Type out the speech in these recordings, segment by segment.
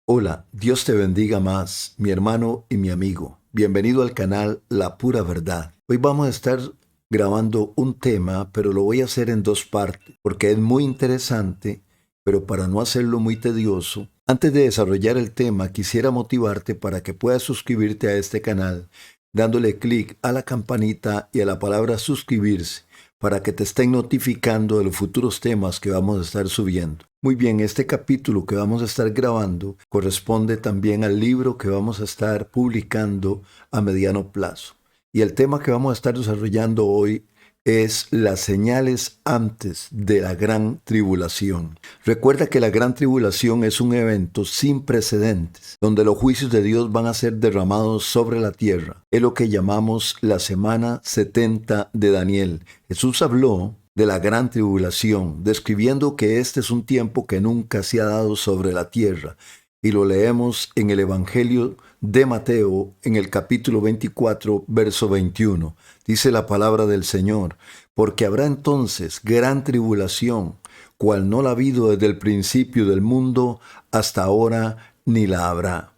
Hola, Dios te bendiga más, mi hermano y mi amigo. Bienvenido al canal La Pura Verdad. Hoy vamos a estar grabando un tema, pero lo voy a hacer en dos partes, porque es muy interesante, pero para no hacerlo muy tedioso, antes de desarrollar el tema, quisiera motivarte para que puedas suscribirte a este canal, dándole clic a la campanita y a la palabra suscribirse, para que te estén notificando de los futuros temas que vamos a estar subiendo. Muy bien, este capítulo que vamos a estar grabando corresponde también al libro que vamos a estar publicando a mediano plazo. Y el tema que vamos a estar desarrollando hoy es las señales antes de la gran tribulación. Recuerda que la gran tribulación es un evento sin precedentes, donde los juicios de Dios van a ser derramados sobre la tierra. Es lo que llamamos la semana 70 de Daniel. Jesús habló de la gran tribulación, describiendo que este es un tiempo que nunca se ha dado sobre la tierra. Y lo leemos en el Evangelio de Mateo, en el capítulo 24, verso 21. Dice la palabra del Señor: porque habrá entonces gran tribulación, cual no la ha habido desde el principio del mundo hasta ahora, ni la habrá.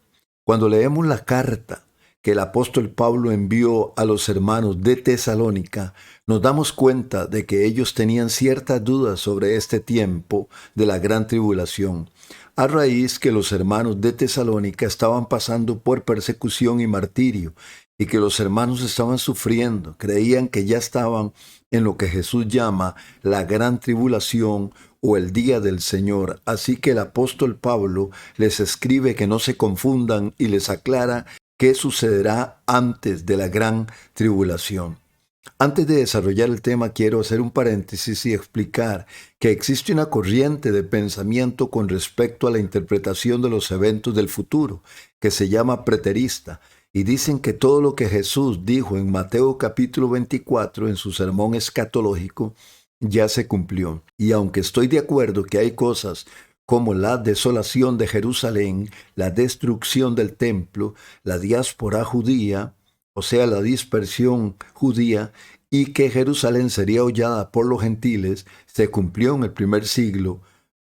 Cuando leemos la carta que el apóstol Pablo envió a los hermanos de Tesalónica, nos damos cuenta de que ellos tenían ciertas dudas sobre este tiempo de la gran tribulación, a raíz que los hermanos de Tesalónica estaban pasando por persecución y martirio, y que los hermanos estaban sufriendo, creían que ya estaban en lo que Jesús llama la gran tribulación o el día del Señor. Así que el apóstol Pablo les escribe que no se confundan y les aclara qué sucederá antes de la gran tribulación. Antes de desarrollar el tema, quiero hacer un paréntesis y explicar que existe una corriente de pensamiento con respecto a la interpretación de los eventos del futuro, que se llama preterista, y dicen que todo lo que Jesús dijo en Mateo capítulo 24 en su sermón escatológico ya se cumplió. Y aunque estoy de acuerdo que hay cosas como la desolación de Jerusalén, la destrucción del templo, la diáspora judía, o sea, la dispersión judía, y que Jerusalén sería hollada por los gentiles, se cumplió en el primer siglo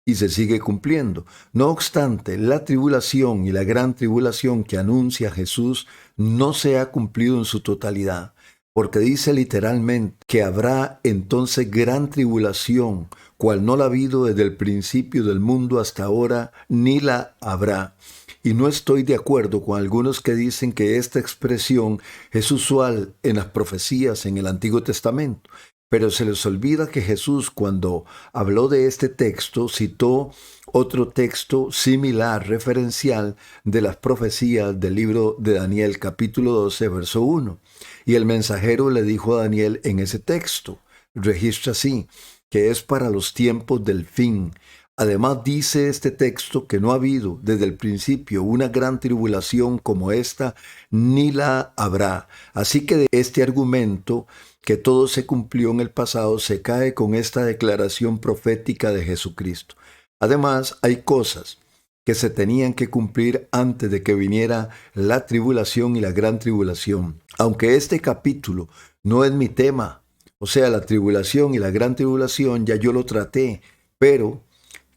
y se sigue cumpliendo. No obstante, la tribulación y la gran tribulación que anuncia Jesús no se ha cumplido en su totalidad, porque dice literalmente que habrá entonces gran tribulación, cual no la ha habido desde el principio del mundo hasta ahora, ni la habrá. Y no estoy de acuerdo con algunos que dicen que esta expresión es usual en las profecías en el Antiguo Testamento. Pero se les olvida que Jesús, cuando habló de este texto, citó otro texto similar, referencial, de las profecías del libro de Daniel, capítulo 12, verso 1. Y el mensajero le dijo a Daniel en ese texto, registra así, que es para los tiempos del fin. Además dice este texto que no ha habido desde el principio una gran tribulación como esta, ni la habrá. Así que de este argumento, que todo se cumplió en el pasado, se cae con esta declaración profética de Jesucristo. Además, hay cosas que se tenían que cumplir antes de que viniera la tribulación y la gran tribulación. Aunque este capítulo no es mi tema, o sea, la tribulación y la gran tribulación, ya yo lo traté, pero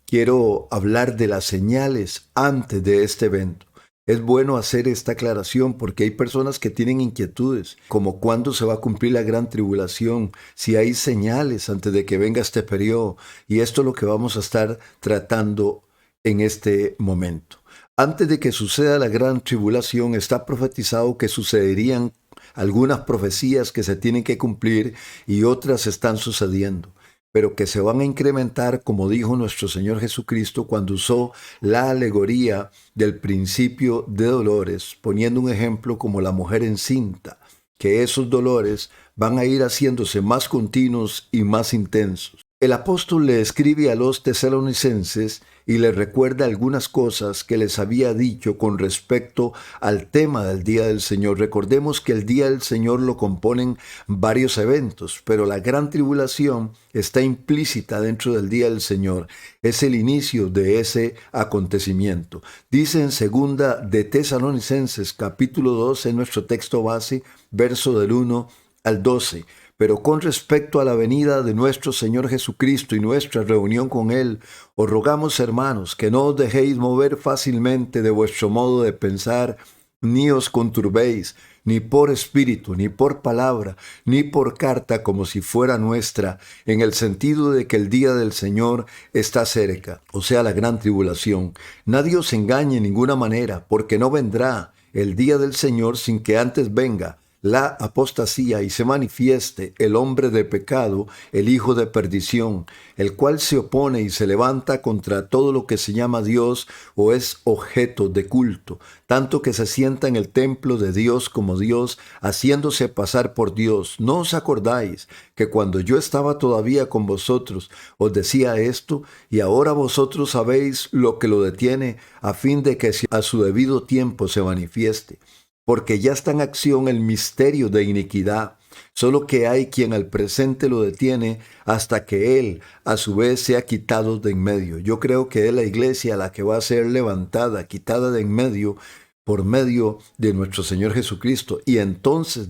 quiero hablar de las señales antes de este evento. Es bueno hacer esta aclaración porque hay personas que tienen inquietudes, como cuándo se va a cumplir la gran tribulación, si hay señales antes de que venga este periodo, y esto es lo que vamos a estar tratando en este momento. Antes de que suceda la gran tribulación, está profetizado que sucederían algunas profecías que se tienen que cumplir y otras están sucediendo, pero que se van a incrementar, como dijo nuestro Señor Jesucristo cuando usó la alegoría del principio de dolores, poniendo un ejemplo como la mujer encinta, que esos dolores van a ir haciéndose más continuos y más intensos. El apóstol le escribe a los tesalonicenses y les recuerda algunas cosas que les había dicho con respecto al tema del Día del Señor. Recordemos que el Día del Señor lo componen varios eventos, pero la gran tribulación está implícita dentro del Día del Señor. Es el inicio de ese acontecimiento. Dice en segunda de Tesalonicenses, capítulo 12, en nuestro texto base, verso del 1 al 12. Pero con respecto a la venida de nuestro Señor Jesucristo y nuestra reunión con Él, os rogamos, hermanos, que no os dejéis mover fácilmente de vuestro modo de pensar, ni os conturbéis, ni por espíritu, ni por palabra, ni por carta como si fuera nuestra, en el sentido de que el día del Señor está cerca, o sea, la gran tribulación. Nadie os engañe en ninguna manera, porque no vendrá el día del Señor sin que antes venga la apostasía y se manifieste el hombre de pecado, el hijo de perdición, el cual se opone y se levanta contra todo lo que se llama Dios o es objeto de culto, tanto que se sienta en el templo de Dios como Dios, haciéndose pasar por Dios. ¿No os acordáis que cuando yo estaba todavía con vosotros os decía esto, y ahora vosotros sabéis lo que lo detiene, a fin de que a su debido tiempo se manifieste? Porque ya está en acción el misterio de iniquidad, solo que hay quien al presente lo detiene hasta que él a su vez sea quitado de en medio. Yo creo que es la iglesia la que va a ser levantada, quitada de en medio, por medio de nuestro Señor Jesucristo. Y entonces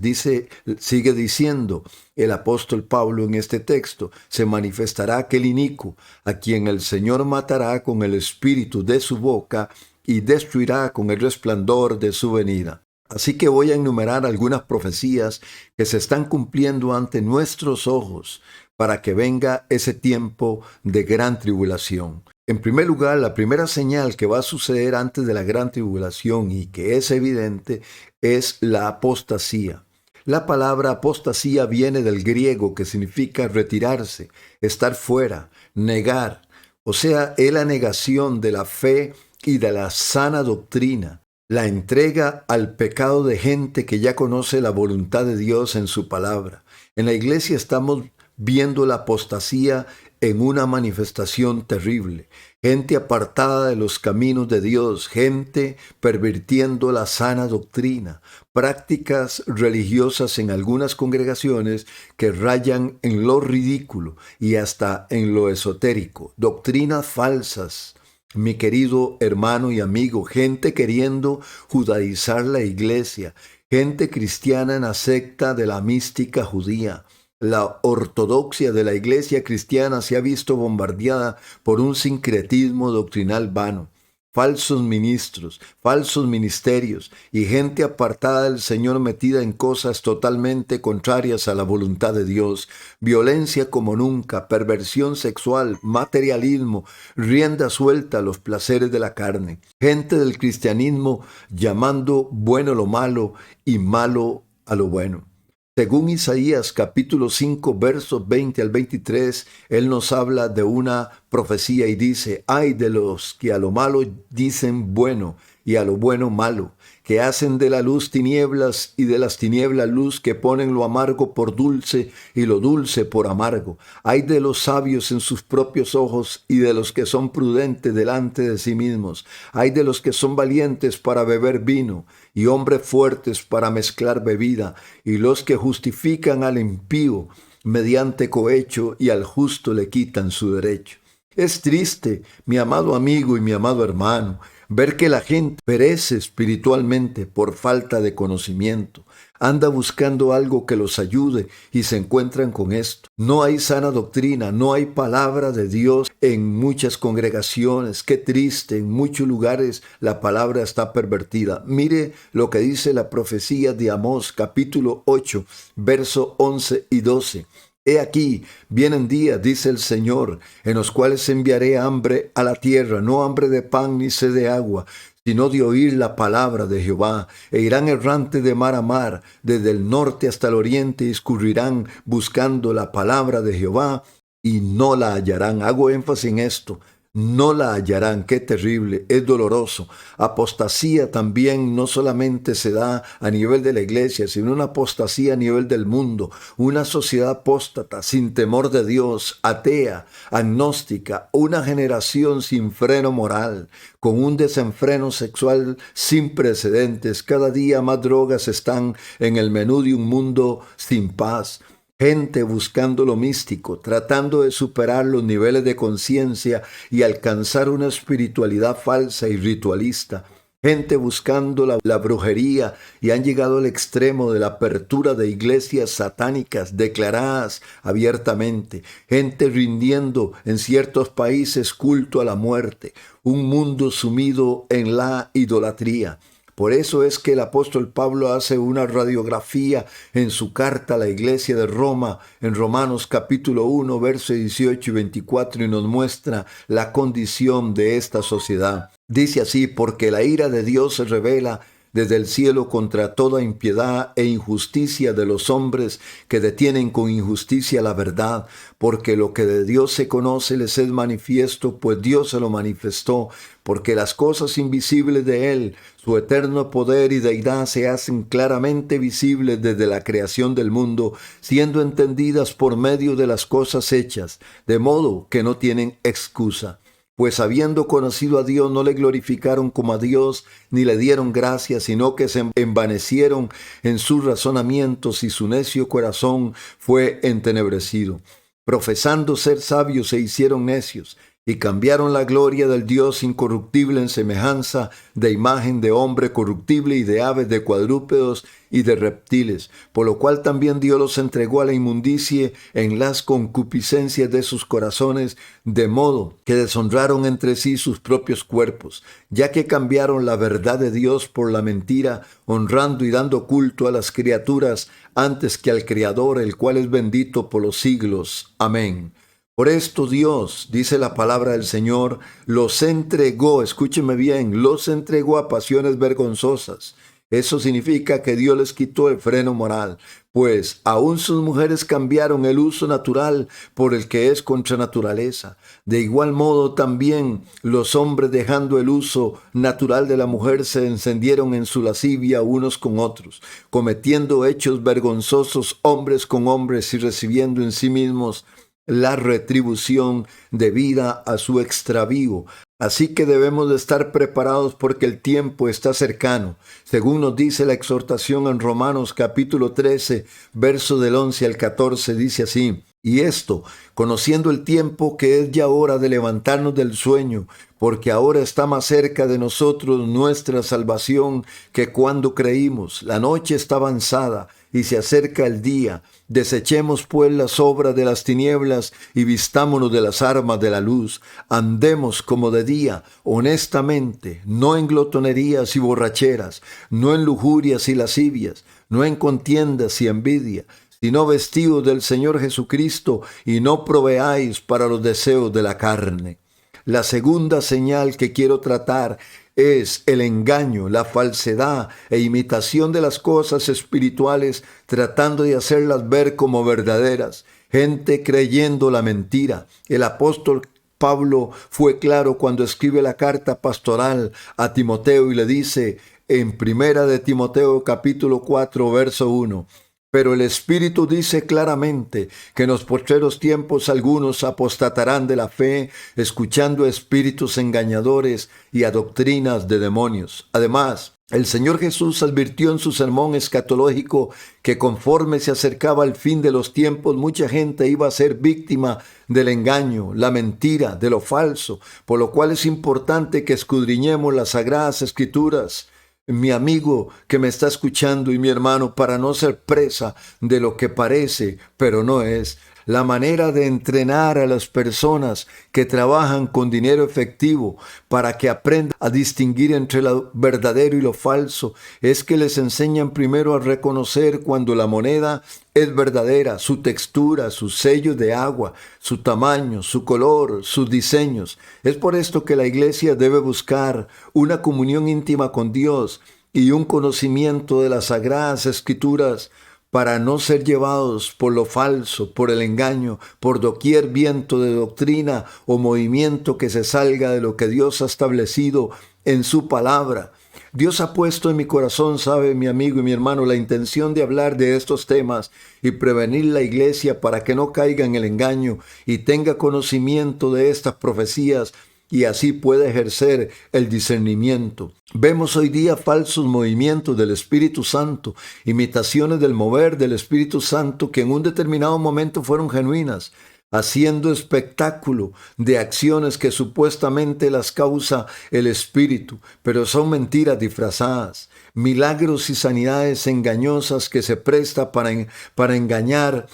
sigue diciendo el apóstol Pablo en este texto, se manifestará aquel inicuo, a quien el Señor matará con el espíritu de su boca y destruirá con el resplandor de su venida. Así que voy a enumerar algunas profecías que se están cumpliendo ante nuestros ojos para que venga ese tiempo de gran tribulación. En primer lugar, la primera señal que va a suceder antes de la gran tribulación y que es evidente es la apostasía. La palabra apostasía viene del griego que significa retirarse, estar fuera, negar. O sea, es la negación de la fe y de la sana doctrina. La entrega al pecado de gente que ya conoce la voluntad de Dios en su palabra. En la iglesia estamos viendo la apostasía en una manifestación terrible. Gente apartada de los caminos de Dios, gente pervirtiendo la sana doctrina, prácticas religiosas en algunas congregaciones que rayan en lo ridículo y hasta en lo esotérico, doctrinas falsas. Mi querido hermano y amigo, gente queriendo judaizar la iglesia, gente cristiana en la secta de la mística judía. La ortodoxia de la iglesia cristiana se ha visto bombardeada por un sincretismo doctrinal vano. Falsos ministros, falsos ministerios y gente apartada del Señor metida en cosas totalmente contrarias a la voluntad de Dios. Violencia como nunca, perversión sexual, materialismo, rienda suelta a los placeres de la carne. Gente del cristianismo llamando bueno lo malo y malo a lo bueno. Según Isaías capítulo 5 versos 20 al 23, Él nos habla de una profecía y dice, ay de los que a lo malo dicen bueno y a lo bueno malo, que hacen de la luz tinieblas y de las tinieblas luz, que ponen lo amargo por dulce y lo dulce por amargo. Ay de los sabios en sus propios ojos y de los que son prudentes delante de sí mismos. Ay de los que son valientes para beber vino y hombres fuertes para mezclar bebida, y los que justifican al impío mediante cohecho y al justo le quitan su derecho. Es triste, mi amado amigo y mi amado hermano, ver que la gente perece espiritualmente por falta de conocimiento. Anda buscando algo que los ayude y se encuentran con esto. No hay sana doctrina, no hay palabra de Dios en muchas congregaciones. Qué triste, en muchos lugares la palabra está pervertida. Mire lo que dice la profecía de Amós, capítulo 8, verso 11 y 12. He aquí, vienen días, dice el Señor, en los cuales enviaré hambre a la tierra, no hambre de pan ni sed de agua, sino de oír la palabra de Jehová. E irán errante de mar a mar, desde el norte hasta el oriente, y escurrirán buscando la palabra de Jehová, y no la hallarán. Hago énfasis en esto. No la hallarán. Qué terrible, es doloroso. Apostasía también no solamente se da a nivel de la iglesia, sino una apostasía a nivel del mundo. Una sociedad apóstata, sin temor de Dios, atea, agnóstica, una generación sin freno moral, con un desenfreno sexual sin precedentes. Cada día más drogas están en el menú de un mundo sin paz. Gente buscando lo místico, tratando de superar los niveles de conciencia y alcanzar una espiritualidad falsa y ritualista. gente buscando la brujería y han llegado al extremo de la apertura de iglesias satánicas declaradas abiertamente, gente rindiendo en ciertos países culto a la muerte, un mundo sumido en la idolatría. Por eso es que el apóstol Pablo hace una radiografía en su carta a la iglesia de Roma, en Romanos capítulo 1, versos 18 y 24, y nos muestra la condición de esta sociedad. Dice así: porque la ira de Dios se revela desde el cielo contra toda impiedad e injusticia de los hombres que detienen con injusticia la verdad, porque lo que de Dios se conoce les es manifiesto, pues Dios se lo manifestó, porque las cosas invisibles de Él, su eterno poder y deidad, se hacen claramente visibles desde la creación del mundo, siendo entendidas por medio de las cosas hechas, de modo que no tienen excusa. Pues habiendo conocido a Dios, no le glorificaron como a Dios, ni le dieron gracias, sino que se envanecieron en sus razonamientos y su necio corazón fue entenebrecido. Profesando ser sabios, se hicieron necios y cambiaron la gloria del Dios incorruptible en semejanza de imagen de hombre corruptible y de aves, de cuadrúpedos y de reptiles, por lo cual también Dios los entregó a la inmundicie en las concupiscencias de sus corazones, de modo que deshonraron entre sí sus propios cuerpos, ya que cambiaron la verdad de Dios por la mentira, honrando y dando culto a las criaturas antes que al Creador, el cual es bendito por los siglos. Amén. Por esto Dios, dice la palabra del Señor, los entregó, escúcheme bien, los entregó a pasiones vergonzosas. Eso significa que Dios les quitó el freno moral, pues aún sus mujeres cambiaron el uso natural por el que es contra naturaleza. De igual modo también los hombres, dejando el uso natural de la mujer, se encendieron en su lascivia unos con otros, cometiendo hechos vergonzosos hombres con hombres y recibiendo en sí mismos la retribución debida a su extravío. Así que debemos de estar preparados porque el tiempo está cercano. Según nos dice la exhortación en Romanos capítulo 13, verso del 11 al 14, dice así: y esto, conociendo el tiempo, que es ya hora de levantarnos del sueño, porque ahora está más cerca de nosotros nuestra salvación que cuando creímos. La noche está avanzada y se acerca el día. Desechemos pues las obras de las tinieblas y vistámonos de las armas de la luz. Andemos como de día, honestamente, no en glotonerías y borracheras, no en lujurias y lascivias, no en contiendas y envidia, sino vestidos del Señor Jesucristo, y no proveáis para los deseos de la carne. La segunda señal que quiero tratar es el engaño, la falsedad e imitación de las cosas espirituales, tratando de hacerlas ver como verdaderas. Gente creyendo la mentira. El apóstol Pablo fue claro cuando escribe la carta pastoral a Timoteo y le dice en primera de Timoteo capítulo 4 verso 1: pero el Espíritu dice claramente que en los postreros tiempos algunos apostatarán de la fe, escuchando a espíritus engañadores y a doctrinas de demonios. Además, el Señor Jesús advirtió en su sermón escatológico que conforme se acercaba el fin de los tiempos, mucha gente iba a ser víctima del engaño, la mentira, de lo falso, por lo cual es importante que escudriñemos las Sagradas Escrituras, mi amigo que me está escuchando y mi hermano, para no ser presa de lo que parece, pero no es. La manera de entrenar a las personas que trabajan con dinero efectivo para que aprendan a distinguir entre lo verdadero y lo falso es que les enseñan primero a reconocer cuando la moneda es verdadera, su textura, sus sellos de agua, su tamaño, su color, sus diseños. Es por esto que la iglesia debe buscar una comunión íntima con Dios y un conocimiento de las Sagradas Escrituras, para no ser llevados por lo falso, por el engaño, por doquier viento de doctrina o movimiento que se salga de lo que Dios ha establecido en su palabra. Dios ha puesto en mi corazón, sabe mi amigo y mi hermano, la intención de hablar de estos temas y prevenir la iglesia para que no caiga en el engaño y tenga conocimiento de estas profecías, y así puede ejercer el discernimiento. Vemos hoy día falsos movimientos del Espíritu Santo, imitaciones del mover del Espíritu Santo que en un determinado momento fueron genuinas, haciendo espectáculo de acciones que supuestamente las causa el Espíritu, pero son mentiras disfrazadas, milagros y sanidades engañosas que se presta para engañar.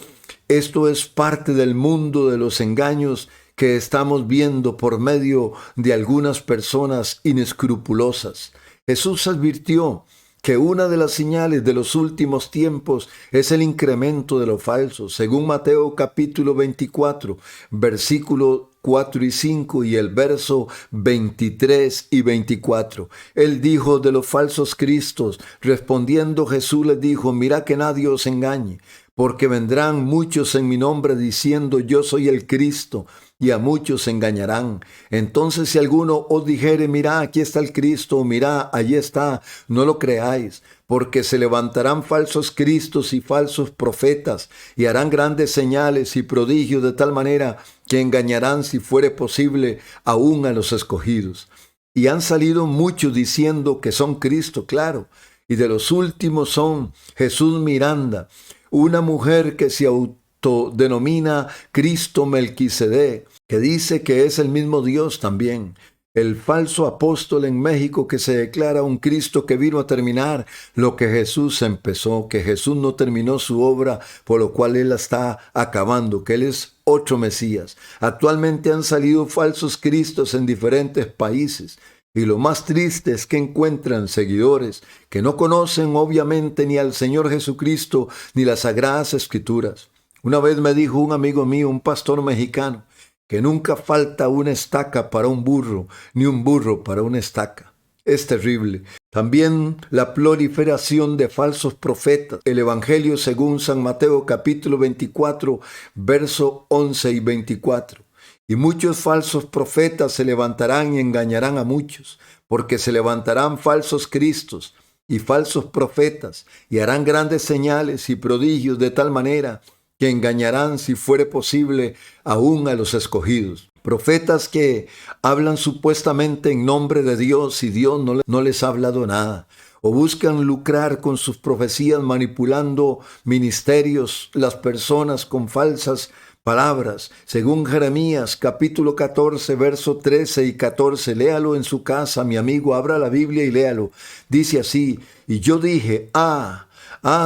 Esto es parte del mundo de los engaños que estamos viendo por medio de algunas personas inescrupulosas. Jesús advirtió que una de las señales de los últimos tiempos es el incremento de lo falso, según Mateo capítulo 24, versículo 4 y 5 y el verso 23 y 24. Él dijo de los falsos cristos, respondiendo Jesús les dijo, mirad que nadie os engañe, porque vendrán muchos en mi nombre diciendo yo soy el Cristo, y a muchos se engañarán. Entonces si alguno os dijere, mirá, aquí está el Cristo, o mirá, allí está, no lo creáis, porque se levantarán falsos cristos y falsos profetas, y harán grandes señales y prodigios de tal manera que engañarán, si fuere posible, aún a los escogidos. Y han salido muchos diciendo que son Cristo, claro, y de los últimos son Jesús Miranda, una mujer que se autodenomina Cristo Melquisedec, que dice que es el mismo Dios también. El falso apóstol en México que se declara un Cristo que vino a terminar lo que Jesús empezó, que Jesús no terminó su obra, por lo cual Él la está acabando, que Él es otro Mesías. Actualmente han salido falsos Cristos en diferentes países. Y lo más triste es que encuentran seguidores que no conocen obviamente ni al Señor Jesucristo ni las Sagradas Escrituras. Una vez me dijo un amigo mío, un pastor mexicano, que nunca falta una estaca para un burro, ni un burro para una estaca. Es terrible. También la proliferación de falsos profetas. El Evangelio según San Mateo capítulo 24, verso 11 y 24. Y muchos falsos profetas se levantarán y engañarán a muchos, porque se levantarán falsos cristos y falsos profetas, y harán grandes señales y prodigios de tal manera que engañarán, si fuere posible, aún a los escogidos. Profetas que hablan supuestamente en nombre de Dios y Dios no les ha hablado nada. O buscan lucrar con sus profecías manipulando ministerios, las personas con falsas palabras, según Jeremías capítulo 14, verso 13 y 14. Léalo en su casa, mi amigo, abra la Biblia y léalo. Dice así, y yo dije,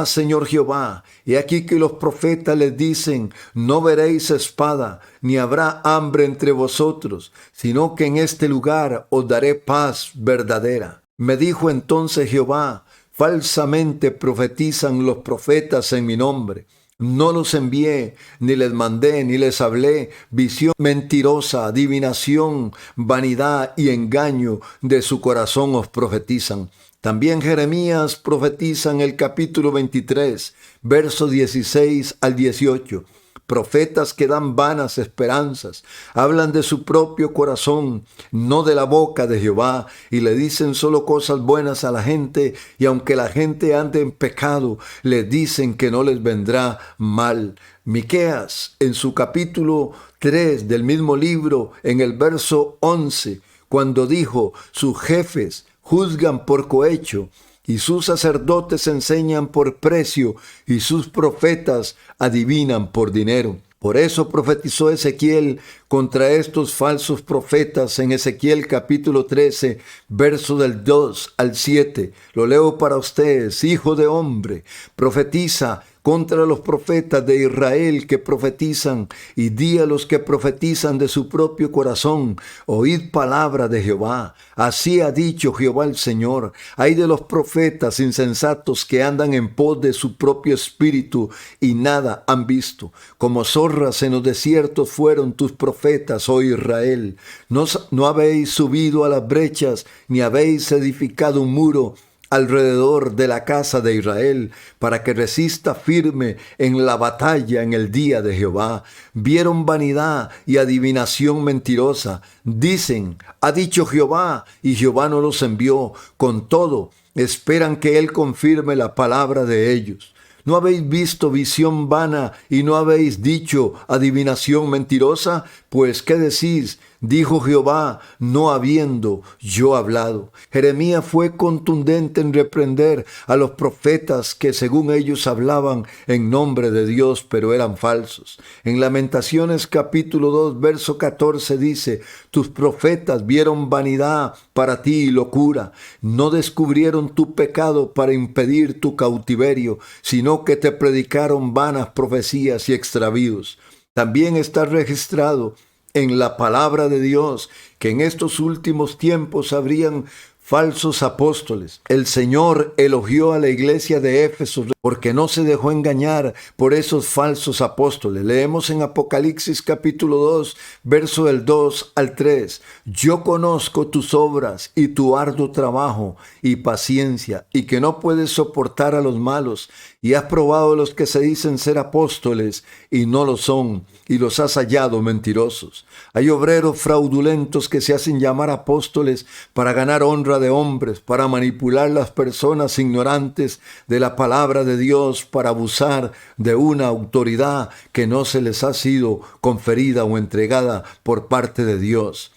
Señor Jehová, y aquí que los profetas les dicen, no veréis espada, ni habrá hambre entre vosotros, sino que en este lugar os daré paz verdadera. Me dijo entonces Jehová, falsamente profetizan los profetas en mi nombre. No los envié, ni les mandé, ni les hablé. Visión mentirosa, adivinación, vanidad y engaño de su corazón os profetizan. También Jeremías profetiza en el capítulo 23, verso 16 al 18. Profetas que dan vanas esperanzas, hablan de su propio corazón, no de la boca de Jehová, y le dicen solo cosas buenas a la gente, y aunque la gente ande en pecado, le dicen que no les vendrá mal. Miqueas, en su capítulo 3 del mismo libro, en el verso 11, cuando dijo, sus jefes juzgan por cohecho, y sus sacerdotes enseñan por precio, y sus profetas adivinan por dinero. Por eso profetizó Ezequiel contra estos falsos profetas en Ezequiel capítulo 13, verso del 2 al 7. Lo leo para ustedes, hijo de hombre, profetiza contra los profetas de Israel que profetizan, y di a los que profetizan de su propio corazón, oíd palabra de Jehová. Así ha dicho Jehová el Señor, hay de los profetas insensatos que andan en pos de su propio espíritu y nada han visto. Como zorras en los desiertos fueron tus profetas, oh Israel. No habéis subido a las brechas, ni habéis edificado un muro alrededor de la casa de Israel, para que resista firme en la batalla en el día de Jehová. Vieron vanidad y adivinación mentirosa. Dicen, ha dicho Jehová, y Jehová no los envió. Con todo, esperan que Él confirme la palabra de ellos. ¿No habéis visto visión vana y no habéis dicho adivinación mentirosa? Pues, ¿qué decís? Dijo Jehová, no habiendo yo hablado. Jeremías fue contundente en reprender a los profetas que según ellos hablaban en nombre de Dios, pero eran falsos. En Lamentaciones capítulo 2, verso 14 dice, tus profetas vieron vanidad para ti y locura. No descubrieron tu pecado para impedir tu cautiverio, sino que te predicaron vanas profecías y extravíos. También está registrado en la palabra de Dios que en estos últimos tiempos habrían falsos apóstoles. El Señor elogió a la iglesia de Éfeso porque no se dejó engañar por esos falsos apóstoles. Leemos en Apocalipsis capítulo 2, verso del 2 al 3. Yo conozco tus obras y tu arduo trabajo y paciencia, y que no puedes soportar a los malos, y has probado a los que se dicen ser apóstoles y no lo son, y los has hallado mentirosos. Hay obreros fraudulentos que se hacen llamar apóstoles para ganar honra de hombres, para manipular las personas ignorantes de la palabra de Dios, para abusar de una autoridad que no se les ha sido conferida o entregada por parte de Dios.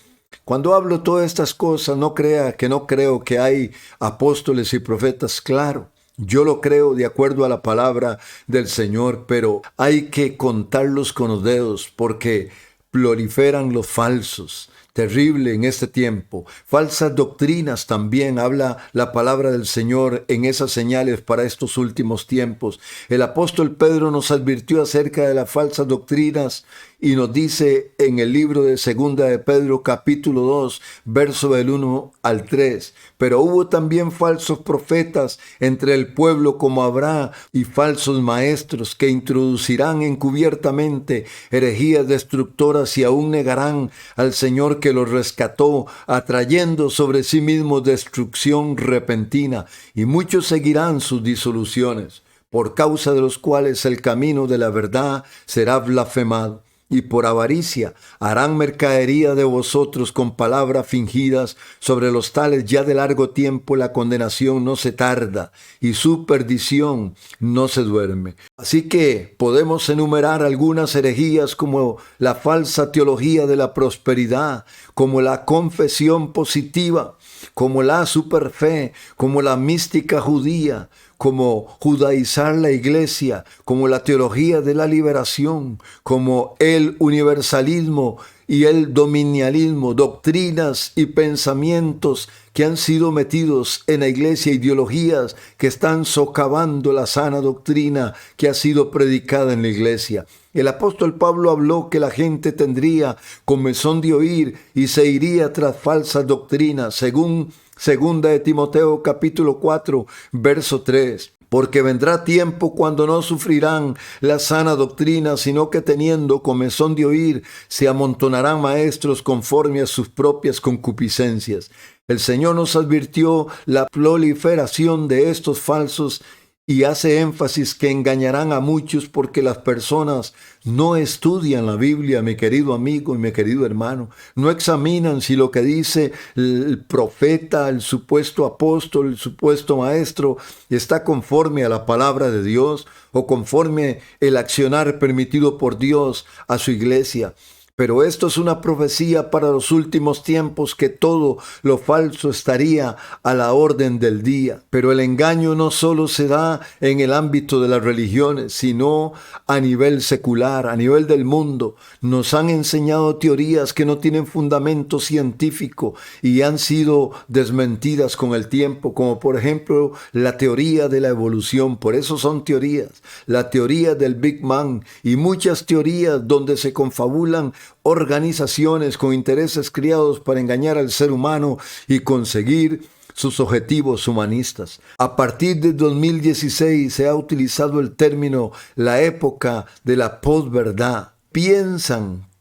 Cuando hablo todas estas cosas, no crea que no creo que hay apóstoles y profetas, claro. Yo lo creo de acuerdo a la palabra del Señor, pero hay que contarlos con los dedos porque proliferan los falsos. Terrible en este tiempo. Falsas doctrinas también habla la palabra del Señor en esas señales para estos últimos tiempos. El apóstol Pedro nos advirtió acerca de las falsas doctrinas y nos dice en el libro de Segunda de Pedro capítulo 2, verso del 1 al 3. Pero hubo también falsos profetas entre el pueblo como habrá y falsos maestros que introducirán encubiertamente herejías destructoras y aún negarán al Señor que los rescató, atrayendo sobre sí mismos destrucción repentina, y muchos seguirán sus disoluciones, por causa de los cuales el camino de la verdad será blasfemado. Y por avaricia harán mercadería de vosotros con palabras fingidas. Sobre los tales ya de largo tiempo la condenación no se tarda y su perdición no se duerme. Así que podemos enumerar algunas herejías como la falsa teología de la prosperidad, como la confesión positiva, como la superfe, como la mística judía, como judaizar la iglesia, como la teología de la liberación, como el universalismo y el dominialismo, doctrinas y pensamientos que han sido metidos en la iglesia, ideologías que están socavando la sana doctrina que ha sido predicada en la iglesia. El apóstol Pablo habló que la gente tendría comezón de oír y se iría tras falsas doctrinas, según Segunda de Timoteo capítulo 4, verso 3. Porque vendrá tiempo cuando no sufrirán la sana doctrina, sino que teniendo comezón de oír, se amontonarán maestros conforme a sus propias concupiscencias. El Señor nos advirtió la proliferación de estos falsos y hace énfasis que engañarán a muchos porque las personas no estudian la Biblia, mi querido amigo y mi querido hermano. No examinan si lo que dice el profeta, el supuesto apóstol, el supuesto maestro, está conforme a la palabra de Dios o conforme el accionar permitido por Dios a su iglesia. Pero esto es una profecía para los últimos tiempos, que todo lo falso estaría a la orden del día. Pero el engaño no solo se da en el ámbito de las religiones, sino a nivel secular, a nivel del mundo. Nos han enseñado teorías que no tienen fundamento científico y han sido desmentidas con el tiempo, como por ejemplo la teoría de la evolución. Por eso son teorías. La teoría del Big Bang y muchas teorías donde se confabulan organizaciones con intereses criados para engañar al ser humano y conseguir sus objetivos humanistas. A partir de 2016 se ha utilizado el término la época de la posverdad.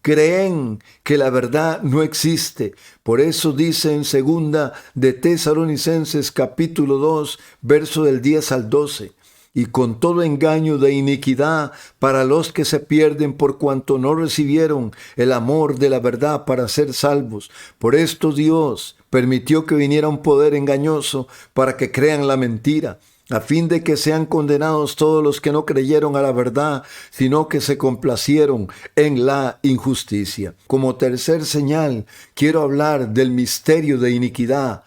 Creen que la verdad no existe. Por eso dice en Segunda de Tesalonicenses capítulo 2, verso del 10 al 12. Y con todo engaño de iniquidad para los que se pierden por cuanto no recibieron el amor de la verdad para ser salvos. Por esto Dios permitió que viniera un poder engañoso para que crean la mentira. a fin de que sean condenados todos los que no creyeron a la verdad, sino que se complacieron en la injusticia. Como tercer señal, quiero hablar del misterio de iniquidad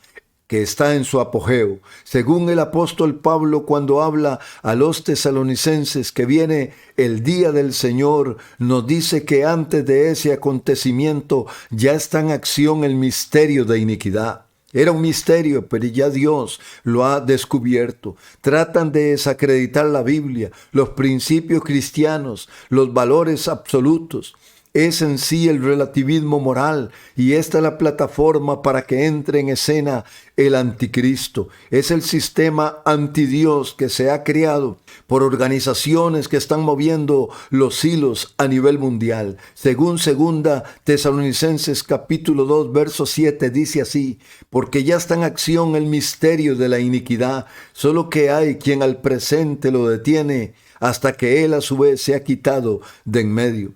que está en su apogeo. Según el apóstol Pablo, cuando habla a los tesalonicenses que viene el día del Señor, nos dice que antes de ese acontecimiento ya está en acción el misterio de iniquidad. Era un misterio, pero ya Dios lo ha descubierto. Tratan de desacreditar la Biblia, los principios cristianos, los valores absolutos. Es en sí el relativismo moral, y esta es la plataforma para que entre en escena el anticristo. Es el sistema antidios que se ha creado por organizaciones que están moviendo los hilos a nivel mundial. Según segunda Tesalonicenses capítulo 2 verso 7 dice así: porque ya está en acción el misterio de la iniquidad, solo que hay quien al presente lo detiene hasta que él a su vez se ha quitado de en medio.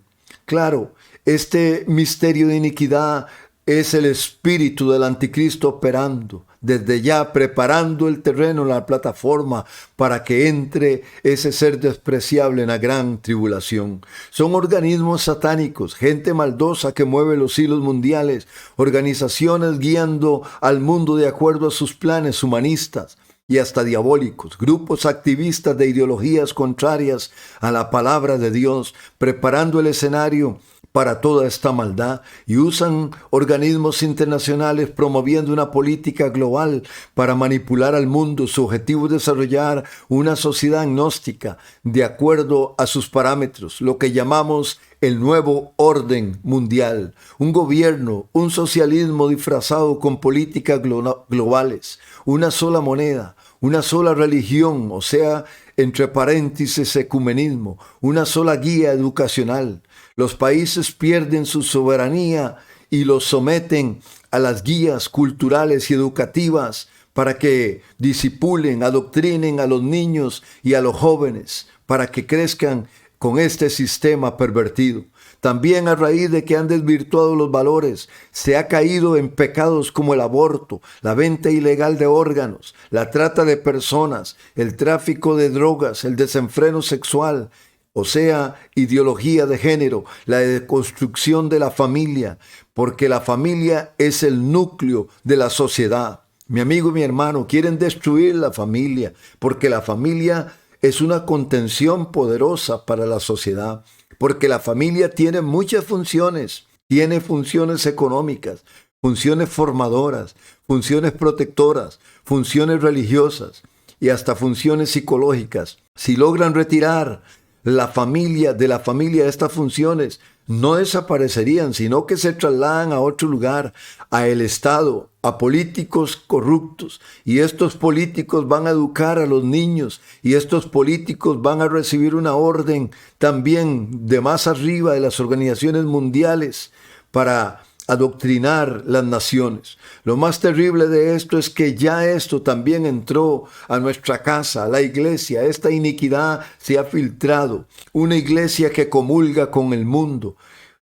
Claro, este misterio de iniquidad es el espíritu del anticristo operando, desde ya preparando el terreno, la plataforma, para que entre ese ser despreciable en la gran tribulación. Son organismos satánicos, gente maldosa que mueve los hilos mundiales, organizaciones guiando al mundo de acuerdo a sus planes humanistas y hasta diabólicos, grupos activistas de ideologías contrarias a la palabra de Dios, preparando el escenario para toda esta maldad, y usan organismos internacionales promoviendo una política global para manipular al mundo. Su objetivo es desarrollar una sociedad gnóstica de acuerdo a sus parámetros, lo que llamamos el nuevo orden mundial, un gobierno, un socialismo disfrazado con políticas globales, una sola moneda, una sola religión, o sea, entre paréntesis, ecumenismo, una sola guía educacional. Los países pierden su soberanía y los someten a las guías culturales y educativas para que disipulen, adoctrinen a los niños y a los jóvenes, para que crezcan con este sistema pervertido. También a raíz de que han desvirtuado los valores, se ha caído en pecados como el aborto, la venta ilegal de órganos, la trata de personas, el tráfico de drogas, el desenfreno sexual, o sea, ideología de género, la deconstrucción de la familia, porque la familia es el núcleo de la sociedad. Mi amigo y mi hermano, quieren destruir la familia, porque la familia es una contención poderosa para la sociedad, porque la familia tiene muchas funciones. Tiene funciones económicas, funciones formadoras, funciones protectoras, funciones religiosas y hasta funciones psicológicas. Si logran retirar de la familia estas funciones, no desaparecerían, sino que se trasladan a otro lugar, a el Estado, a políticos corruptos. Y estos políticos van a educar a los niños, y estos políticos van a recibir una orden también de más arriba de las organizaciones mundiales para adoctrinar las naciones. Lo más terrible de esto es que ya esto también entró a nuestra casa, a la iglesia. Esta iniquidad se ha filtrado. Una iglesia que comulga con el mundo.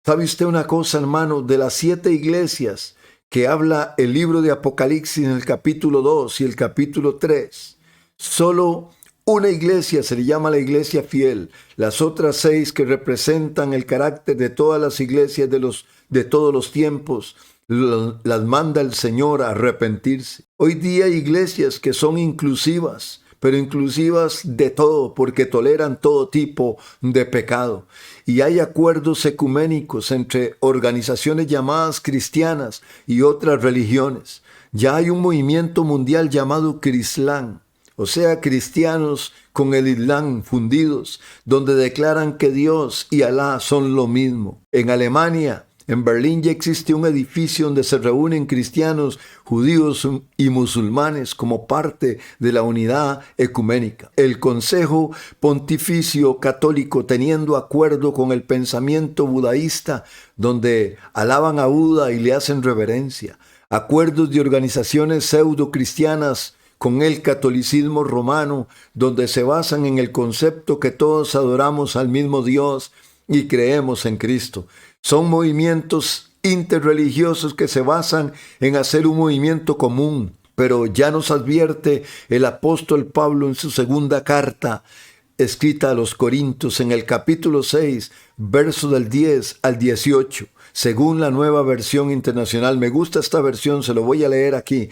¿Sabe usted una cosa, hermano? De las 7 iglesias que habla el libro de Apocalipsis en el capítulo 2 y el capítulo 3, solo una iglesia se le llama la iglesia fiel. Las otras 6 que representan el carácter de todas las iglesias de todos los tiempos, las manda el Señor a arrepentirse. Hoy día hay iglesias que son inclusivas, pero inclusivas de todo, porque toleran todo tipo de pecado. Y hay acuerdos ecuménicos entre organizaciones llamadas cristianas y otras religiones. Ya hay un movimiento mundial llamado Crislán, o sea, cristianos con el Islam fundidos, donde declaran que Dios y Alá son lo mismo. En Alemania, en Berlín, ya existe un edificio donde se reúnen cristianos, judíos y musulmanes como parte de la unidad ecuménica. El Consejo Pontificio Católico, teniendo acuerdo con el pensamiento budaísta, donde alaban a Buda y le hacen reverencia. Acuerdos de organizaciones pseudo-cristianas con el catolicismo romano, donde se basan en el concepto que todos adoramos al mismo Dios y creemos en Cristo. Son movimientos interreligiosos que se basan en hacer un movimiento común, Pero ya nos advierte el apóstol Pablo en su segunda carta, escrita a los Corintios, en el capítulo 6, verso del 10 al 18, según la Nueva Versión Internacional. Me gusta esta versión, se lo voy a leer aquí.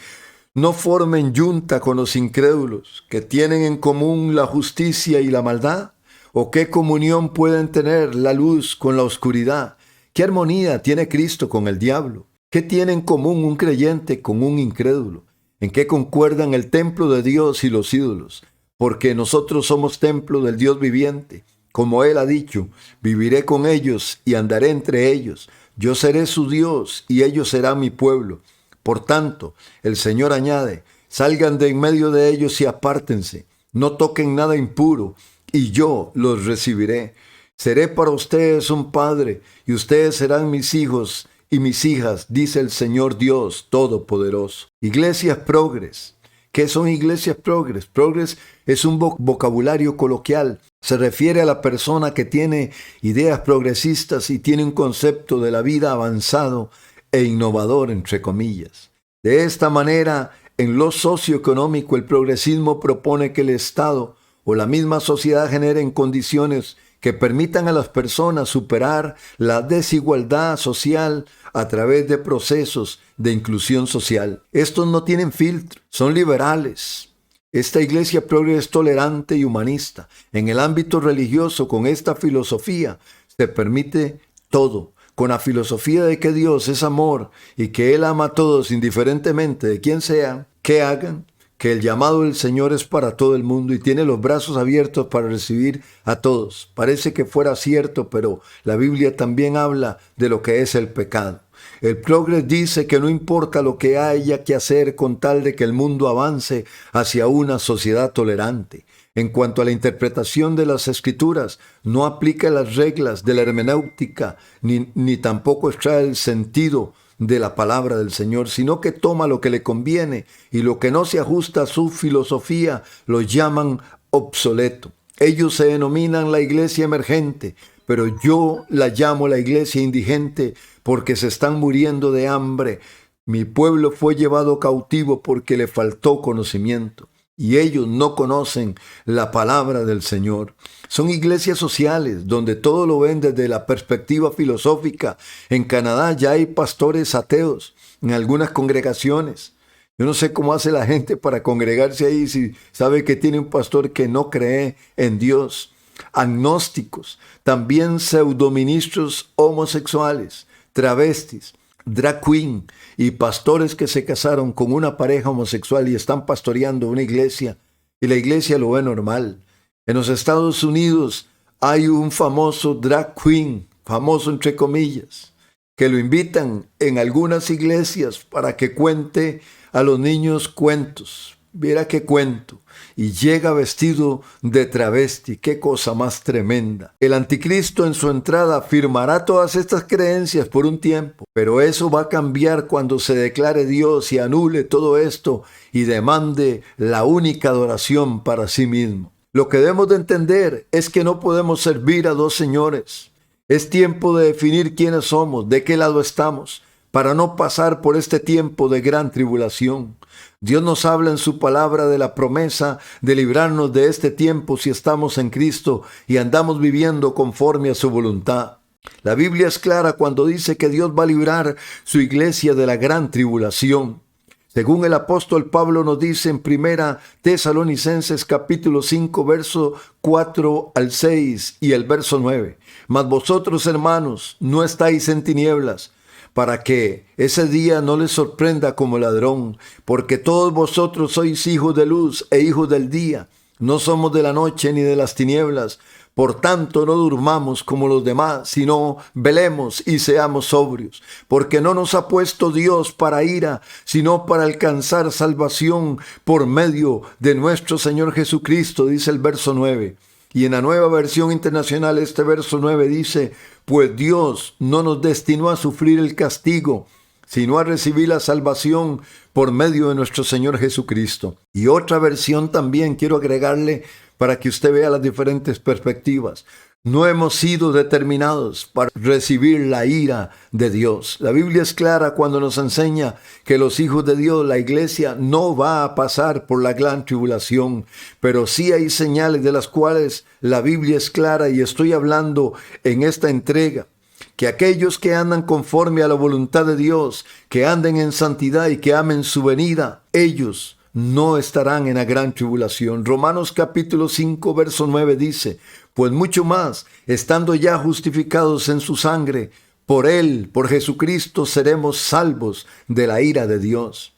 No formen yunta con los incrédulos, que tienen en común la justicia y la maldad. ¿O qué comunión pueden tener la luz con la oscuridad? ¿Qué armonía tiene Cristo con el diablo? ¿Qué tiene en común un creyente con un incrédulo? ¿En qué concuerdan el templo de Dios y los ídolos? Porque nosotros somos templo del Dios viviente. Como Él ha dicho, viviré con ellos y andaré entre ellos. Yo seré su Dios y ellos serán mi pueblo. Por tanto, el Señor añade, salgan de en medio de ellos y apártense. No toquen nada impuro, y yo los recibiré. Seré para ustedes un padre, y ustedes serán mis hijos y mis hijas, dice el Señor Dios Todopoderoso. Iglesias progres. ¿Qué son iglesias progres? Progres es un vocabulario coloquial. Se refiere a la persona que tiene ideas progresistas y tiene un concepto de la vida avanzado e innovador, entre comillas. De esta manera, en lo socioeconómico, el progresismo propone que el Estado o la misma sociedad generen condiciones que permitan a las personas superar la desigualdad social a través de procesos de inclusión social. Estos no tienen filtro, son liberales. Esta iglesia progre es tolerante y humanista. En el ámbito religioso, con esta filosofía, se permite todo. Con la filosofía de que Dios es amor y que Él ama a todos indiferentemente de quién sean, qué hagan, que el llamado del Señor es para todo el mundo y tiene los brazos abiertos para recibir a todos. Parece que fuera cierto, pero la Biblia también habla de lo que es el pecado. El progres dice que no importa lo que haya que hacer con tal de que el mundo avance hacia una sociedad tolerante. En cuanto a la interpretación de las Escrituras, no aplica las reglas de la hermenéutica, ni tampoco extrae el sentido de la palabra del Señor, sino que toma lo que le conviene y lo que no se ajusta a su filosofía lo llaman obsoleto. Ellos se denominan la iglesia emergente, pero yo la llamo la iglesia indigente porque se están muriendo de hambre. Mi pueblo fue llevado cautivo porque le faltó conocimiento. Y ellos no conocen la palabra del Señor. Son iglesias sociales donde todo lo ven desde la perspectiva filosófica. En Canadá ya hay pastores ateos en algunas congregaciones. Yo no sé cómo hace la gente para congregarse ahí si sabe que tiene un pastor que no cree en Dios. Agnósticos, también pseudoministros homosexuales, travestis, drag queen y pastores que se casaron con una pareja homosexual y están pastoreando una iglesia y la iglesia lo ve normal. En los Estados Unidos hay un famoso drag queen, famoso entre comillas, que lo invitan en algunas iglesias para que cuente a los niños cuentos. Viera qué cuento. Y llega vestido de travesti. Qué cosa más tremenda. El anticristo en su entrada afirmará todas estas creencias por un tiempo. Pero eso va a cambiar cuando se declare Dios y anule todo esto y demande la única adoración para sí mismo. Lo que debemos de entender es que no podemos servir a dos señores. Es tiempo de definir quiénes somos, de qué lado estamos, para no pasar por este tiempo de gran tribulación. Dios nos habla en su palabra de la promesa de librarnos de este tiempo si estamos en Cristo y andamos viviendo conforme a su voluntad. La Biblia es clara cuando dice que Dios va a librar su iglesia de la gran tribulación. Según el apóstol Pablo nos dice en 1 Tesalonicenses capítulo 5, verso 4 al 6 y el verso 9. Mas vosotros, hermanos, no estáis en tinieblas, para que ese día no les sorprenda como ladrón, porque todos vosotros sois hijos de luz e hijos del día. No somos de la noche ni de las tinieblas. Por tanto, no durmamos como los demás, sino velemos y seamos sobrios. Porque no nos ha puesto Dios para ira, sino para alcanzar salvación por medio de nuestro Señor Jesucristo, dice el verso 9. Y en la Nueva Versión Internacional este verso 9 dice: pues Dios no nos destinó a sufrir el castigo, sino a recibir la salvación por medio de nuestro Señor Jesucristo. Y otra versión también quiero agregarle para que usted vea las diferentes perspectivas. No hemos sido determinados para recibir la ira de Dios. La Biblia es clara cuando nos enseña que los hijos de Dios, la iglesia, no va a pasar por la gran tribulación, pero sí hay señales de las cuales la Biblia es clara, y estoy hablando en esta entrega que aquellos que andan conforme a la voluntad de Dios, que anden en santidad y que amen su venida, ellos no estarán en la gran tribulación. Romanos capítulo 5, verso 9 dice: pues mucho más, estando ya justificados en su sangre, por él, por Jesucristo, seremos salvos de la ira de Dios.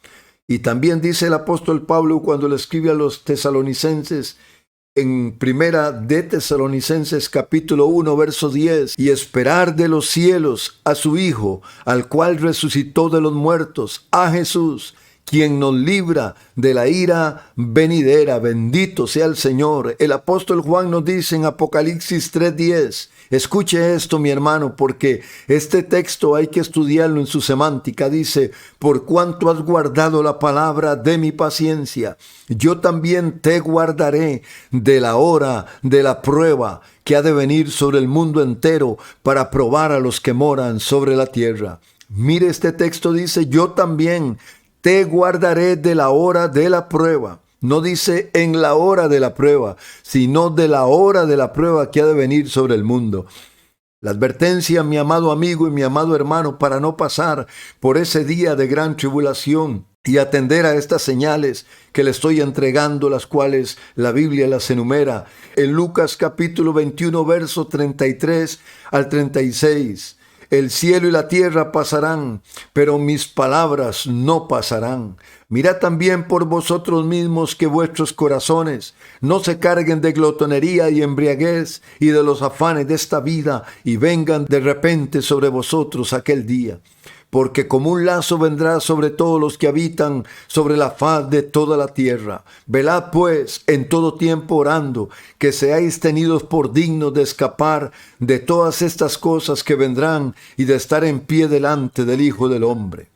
Y también dice el apóstol Pablo cuando le escribe a los tesalonicenses, en primera de Tesalonicenses capítulo 1 verso 10, y esperar de los cielos a su Hijo, al cual resucitó de los muertos, a Jesús, quien nos libra de la ira venidera. Bendito sea el Señor. El apóstol Juan nos dice en Apocalipsis 3:10, escuche esto, mi hermano, porque este texto hay que estudiarlo en su semántica. Dice: por cuanto has guardado la palabra de mi paciencia, yo también te guardaré de la hora de la prueba que ha de venir sobre el mundo entero para probar a los que moran sobre la tierra. Mire, este texto dice: yo también te guardaré de la hora de la prueba. No dice en la hora de la prueba, sino de la hora de la prueba que ha de venir sobre el mundo. La advertencia, mi amado amigo y mi amado hermano, para no pasar por ese día de gran tribulación y atender a estas señales que le estoy entregando, las cuales la Biblia las enumera. En Lucas capítulo 21, verso 33 al 36. El cielo y la tierra pasarán, pero mis palabras no pasarán. Mirad también por vosotros mismos que vuestros corazones no se carguen de glotonería y embriaguez y de los afanes de esta vida, y vengan de repente sobre vosotros aquel día. Porque como un lazo vendrá sobre todos los que habitan sobre la faz de toda la tierra. Velad pues en todo tiempo orando, que seáis tenidos por dignos de escapar de todas estas cosas que vendrán y de estar en pie delante del Hijo del Hombre.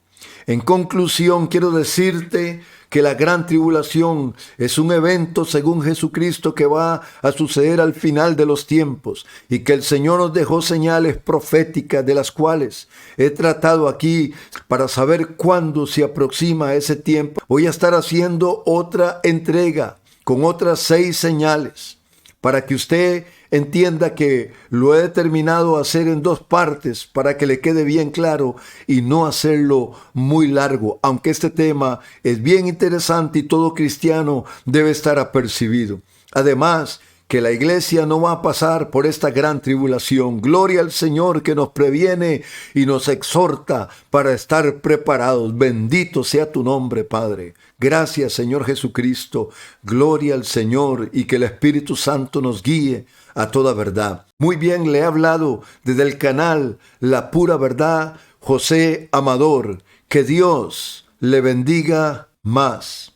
En conclusión, quiero decirte que la gran tribulación es un evento según Jesucristo que va a suceder al final de los tiempos, y que el Señor nos dejó señales proféticas de las cuales he tratado aquí para saber cuándo se aproxima ese tiempo. Voy a estar haciendo otra entrega con otras 6 señales para que usted entienda que lo he determinado a hacer en 2 partes para que le quede bien claro y no hacerlo muy largo, aunque este tema es bien interesante y todo cristiano debe estar apercibido. Además, que la iglesia no va a pasar por esta gran tribulación. Gloria al Señor que nos previene y nos exhorta para estar preparados. Bendito sea tu nombre, Padre. Gracias, Señor Jesucristo. Gloria al Señor, y que el Espíritu Santo nos guíe a toda verdad. Muy bien, le he hablado desde el canal La Pura Verdad, José Amador. Que Dios le bendiga más.